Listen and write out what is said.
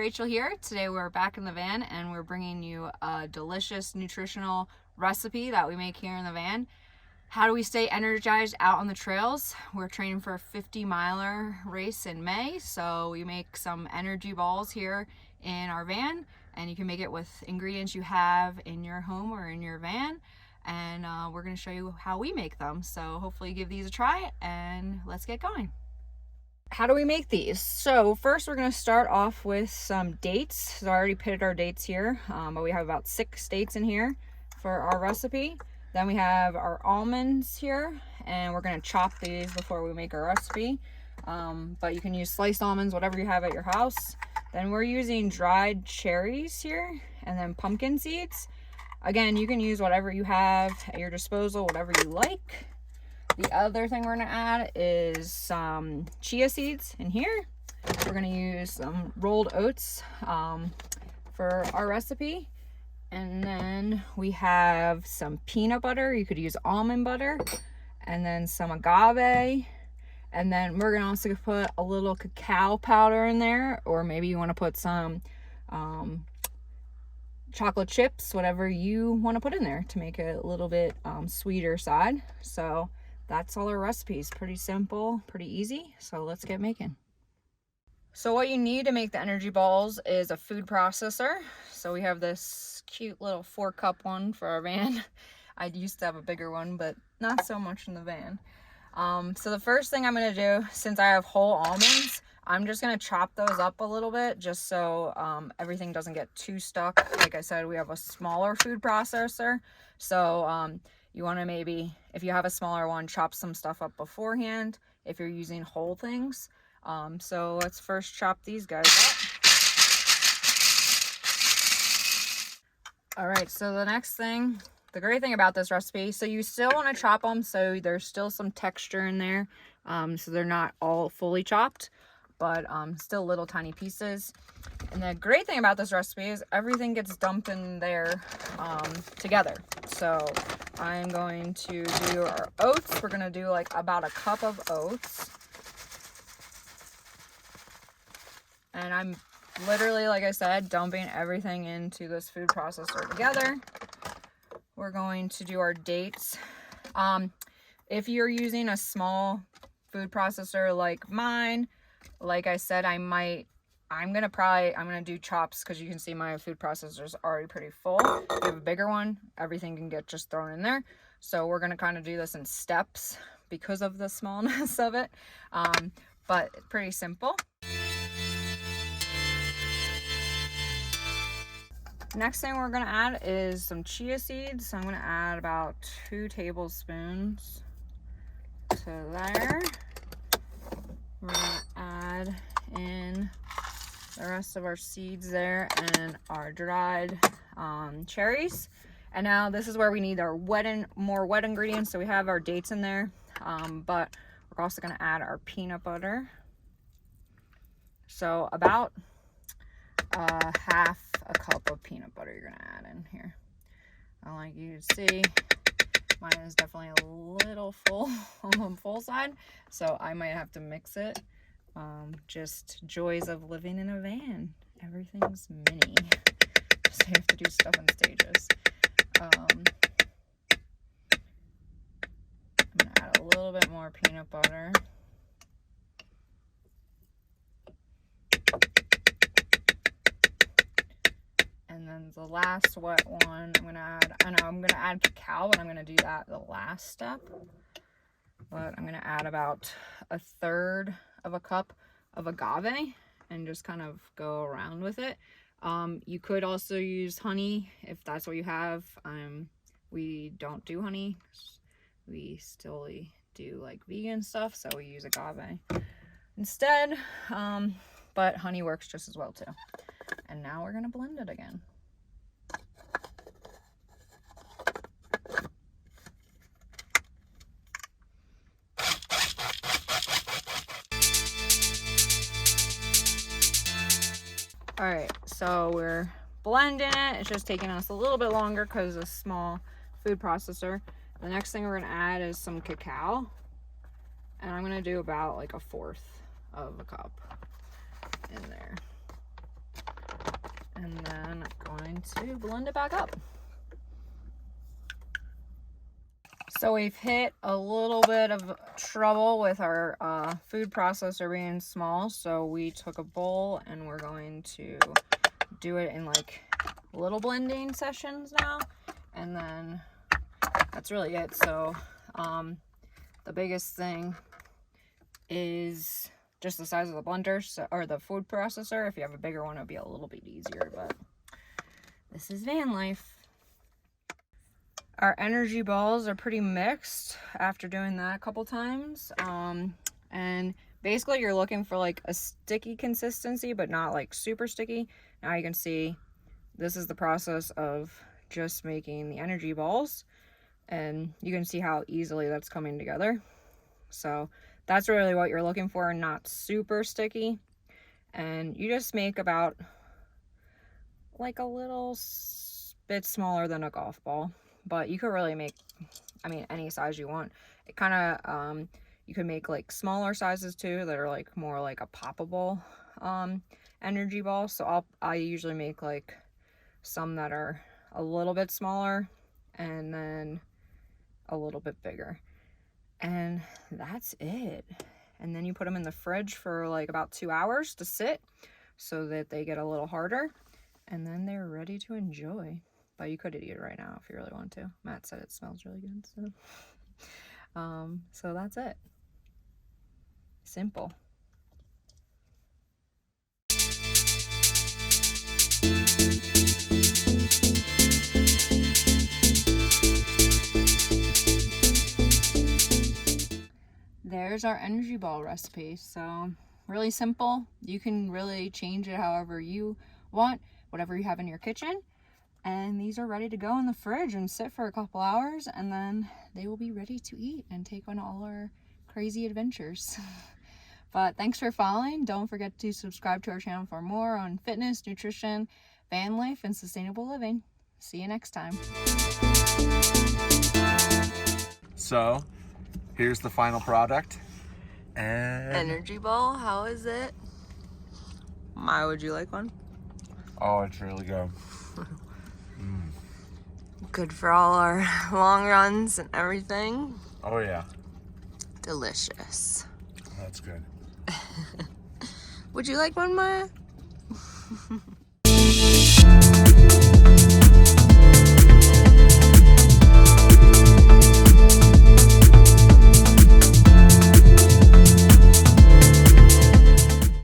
Rachel here. Today we're back in the van and we're bringing you a delicious nutritional recipe that we make here in the van. How do we stay energized out on the trails? We're training for a 50-miler race in May, so we make some energy balls here in our van, and you can make it with ingredients you have in your home or in your van, and we're going to show you how we make them. So hopefully give these a try and let's get going. How do we make these? So first we're going to start off with some dates. So I already pitted our dates here, but we have about 6 dates in here for our recipe. Then we have our almonds here, and we're going to chop these before we make our recipe. But you can use sliced almonds, whatever you have at your house. Then we're using dried cherries here, and then pumpkin seeds. Again, you can use whatever you have at your disposal, whatever you like. The other thing we're going to add is some chia seeds in here. We're going to use some rolled oats for our recipe. And then we have some peanut butter. You could use almond butter. And then some agave. And then we're going to also put a little cacao powder in there. Or maybe you want to put some chocolate chips, whatever you want to put in there to make it a little bit sweeter side. So that's all our recipes. Pretty simple, pretty easy. So let's get making. So what you need to make the energy balls is a food processor. So we have this cute little 4-cup one for our van. I used to have a bigger one, but not so much in the van. So the first thing I'm going to do, since I have whole almonds, I'm just going to chop those up a little bit just so everything doesn't get too stuck. Like I said, we have a smaller food processor. So you want to maybe, if you have a smaller one, chop some stuff up beforehand if you're using whole things. So let's first chop these guys up. All right, so the next thing, the great thing about this recipe, so you still want to chop them so there's still some texture in there. So they're not all fully chopped, but still little tiny pieces. And the great thing about this recipe is everything gets dumped in there together. So I'm going to do our oats. We're going to do like about a cup of oats. And I'm literally, like I said, dumping everything into this food processor together. We're going to do our dates. If you're using a small food processor like mine, like I said, I'm gonna do chops because you can see my food processor is already pretty full. If you have a bigger one, everything can get just thrown in there. So we're gonna kind of do this in steps because of the smallness of it. But it's pretty simple. Next thing we're gonna add is some chia seeds. So I'm gonna add about 2 tablespoons to there. We're gonna add in the rest of our seeds there and our dried cherries. And now this is where we need our more wet ingredients. So we have our dates in there, but we're also gonna add our peanut butter. So about half a cup of peanut butter you're gonna add in here. Like you can see, mine is definitely a little full on the full side, so I might have to mix it. Just joys of living in a van. Everything's mini, so you have to do stuff in stages. I'm gonna add a little bit more peanut butter. And then the last wet one, I'm gonna add cacao, but I'm gonna do that the last step. But I'm gonna add about 1/3 of a cup of agave and just kind of go around with it. You could also use honey if that's what you have. We don't do honey. We still do like vegan stuff, so we use agave instead. But honey works just as well too. And now we're gonna blend it again. All right, so we're blending it. It's just taking us a little bit longer because of a small food processor. The next thing we're gonna add is some cacao. And I'm gonna do about like 1/4 of a cup in there. to blend it back up. So we've hit a little bit of trouble with our food processor being small, so we took a bowl and we're going to do it in like little blending sessions now, and then that's really it. So the biggest thing is just the size of the blender, or the food processor. If you have a bigger one, it'll be a little bit easier, but this is van life. Our energy balls are pretty mixed after doing that a couple times. And basically you're looking for like a sticky consistency, but not like super sticky. Now you can see this is the process of just making the energy balls, and you can see how easily that's coming together. So that's really what you're looking for, not super sticky. And you just make about like a little bit smaller than a golf ball, but you could really make, I mean, any size you want. It kind of, you can make like smaller sizes too that are like more like a poppable energy ball. So I usually make like some that are a little bit smaller and then a little bit bigger. And that's it. And then you put them in the fridge for like about 2 hours to sit so that they get a little harder, and then they're ready to enjoy. But you could eat it right now if you really want to. Matt said it smells really good, so that's it. Simple. There's our energy ball recipe. So really simple. You can really change it however you want, whatever you have in your kitchen. And these are ready to go in the fridge and sit for a couple hours, and then they will be ready to eat and take on all our crazy adventures. But thanks for following. Don't forget to subscribe to our channel for more on fitness, nutrition, van life, and sustainable living. See you next time. So here's the final product. And Energy ball, how is it? Why would you like one? oh, it's really good. Good for all our long runs and everything. Oh yeah, Delicious. that's good. Would you like one, Maya?